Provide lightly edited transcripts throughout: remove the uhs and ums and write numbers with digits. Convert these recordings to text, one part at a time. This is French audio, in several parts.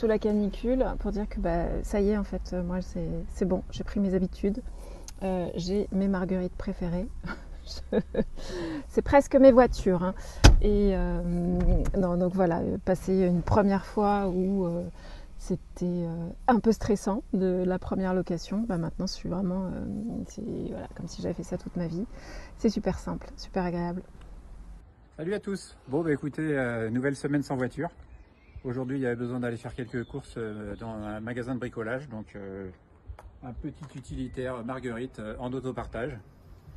sous la canicule pour dire que ça y est, en fait, moi c'est bon, j'ai pris mes habitudes. J'ai mes marguerites préférées. C'est presque mes voitures. Hein. Et non, donc voilà, passer une première fois où c'était un peu stressant de la première location. Maintenant, je suis vraiment, voilà, comme si j'avais fait ça toute ma vie. C'est super simple, super agréable. Salut à tous. Bon, écoutez, nouvelle semaine sans voiture. Aujourd'hui, il y avait besoin d'aller faire quelques courses dans un magasin de bricolage. Donc, un petit utilitaire Marguerite en autopartage.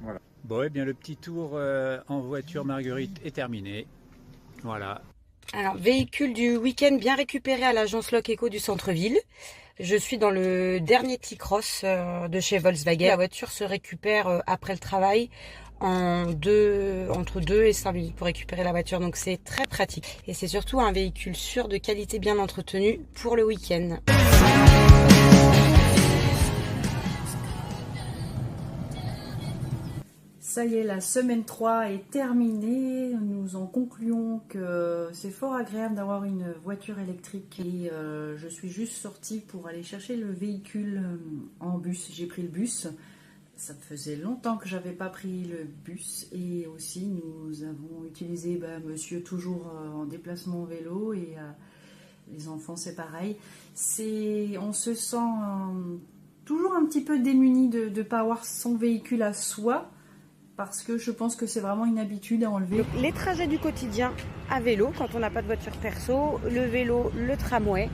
Voilà. Bon, et bien le petit tour en voiture Marguerite est terminé. Voilà. Alors, véhicule du week-end bien récupéré à l'agence Loc-Éco du centre-ville. Je suis dans le dernier T-Cross de chez Volkswagen. La voiture se récupère après le travail entre 2 et 5 minutes pour récupérer la voiture. Donc c'est très pratique. Et c'est surtout un véhicule sûr, de qualité, bien entretenu pour le week-end. Ça y est, la semaine 3 est terminée. Nous en concluons que c'est fort agréable d'avoir une voiture électrique. Et je suis juste sortie pour aller chercher le véhicule en bus. J'ai pris le bus. Ça faisait longtemps que j'avais pas pris le bus. Et aussi, nous avons utilisé monsieur toujours en déplacement au vélo. Et les enfants, c'est pareil. On se sent toujours un petit peu démuni de ne pas avoir son véhicule à soi. Parce que je pense que c'est vraiment une habitude à enlever. Donc, les trajets du quotidien à vélo, quand on n'a pas de voiture perso, le vélo, le tramway.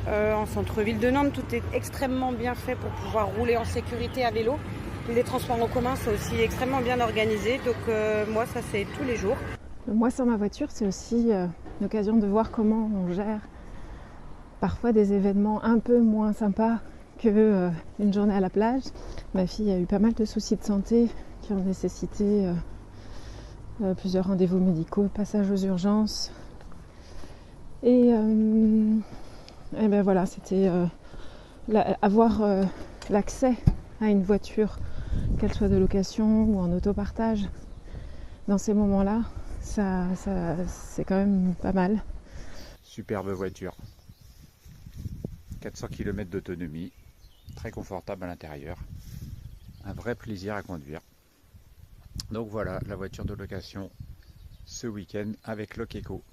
En centre-ville de Nantes, tout est extrêmement bien fait pour pouvoir rouler en sécurité à vélo. Les transports en commun sont aussi extrêmement bien organisés. Donc moi, ça c'est tous les jours. Moi, sans ma voiture, c'est aussi l'occasion de voir comment on gère parfois des événements un peu moins sympas que une journée à la plage. Ma fille a eu pas mal de soucis de santé qui ont nécessité plusieurs rendez-vous médicaux, passage aux urgences. Et ben voilà, c'était avoir l'accès à une voiture, qu'elle soit de location ou en autopartage, dans ces moments-là, ça c'est quand même pas mal. Superbe voiture. 400 km d'autonomie. Très confortable à l'intérieur. Un vrai plaisir à conduire. Donc voilà, la voiture de location ce week-end avec Loc-Éco.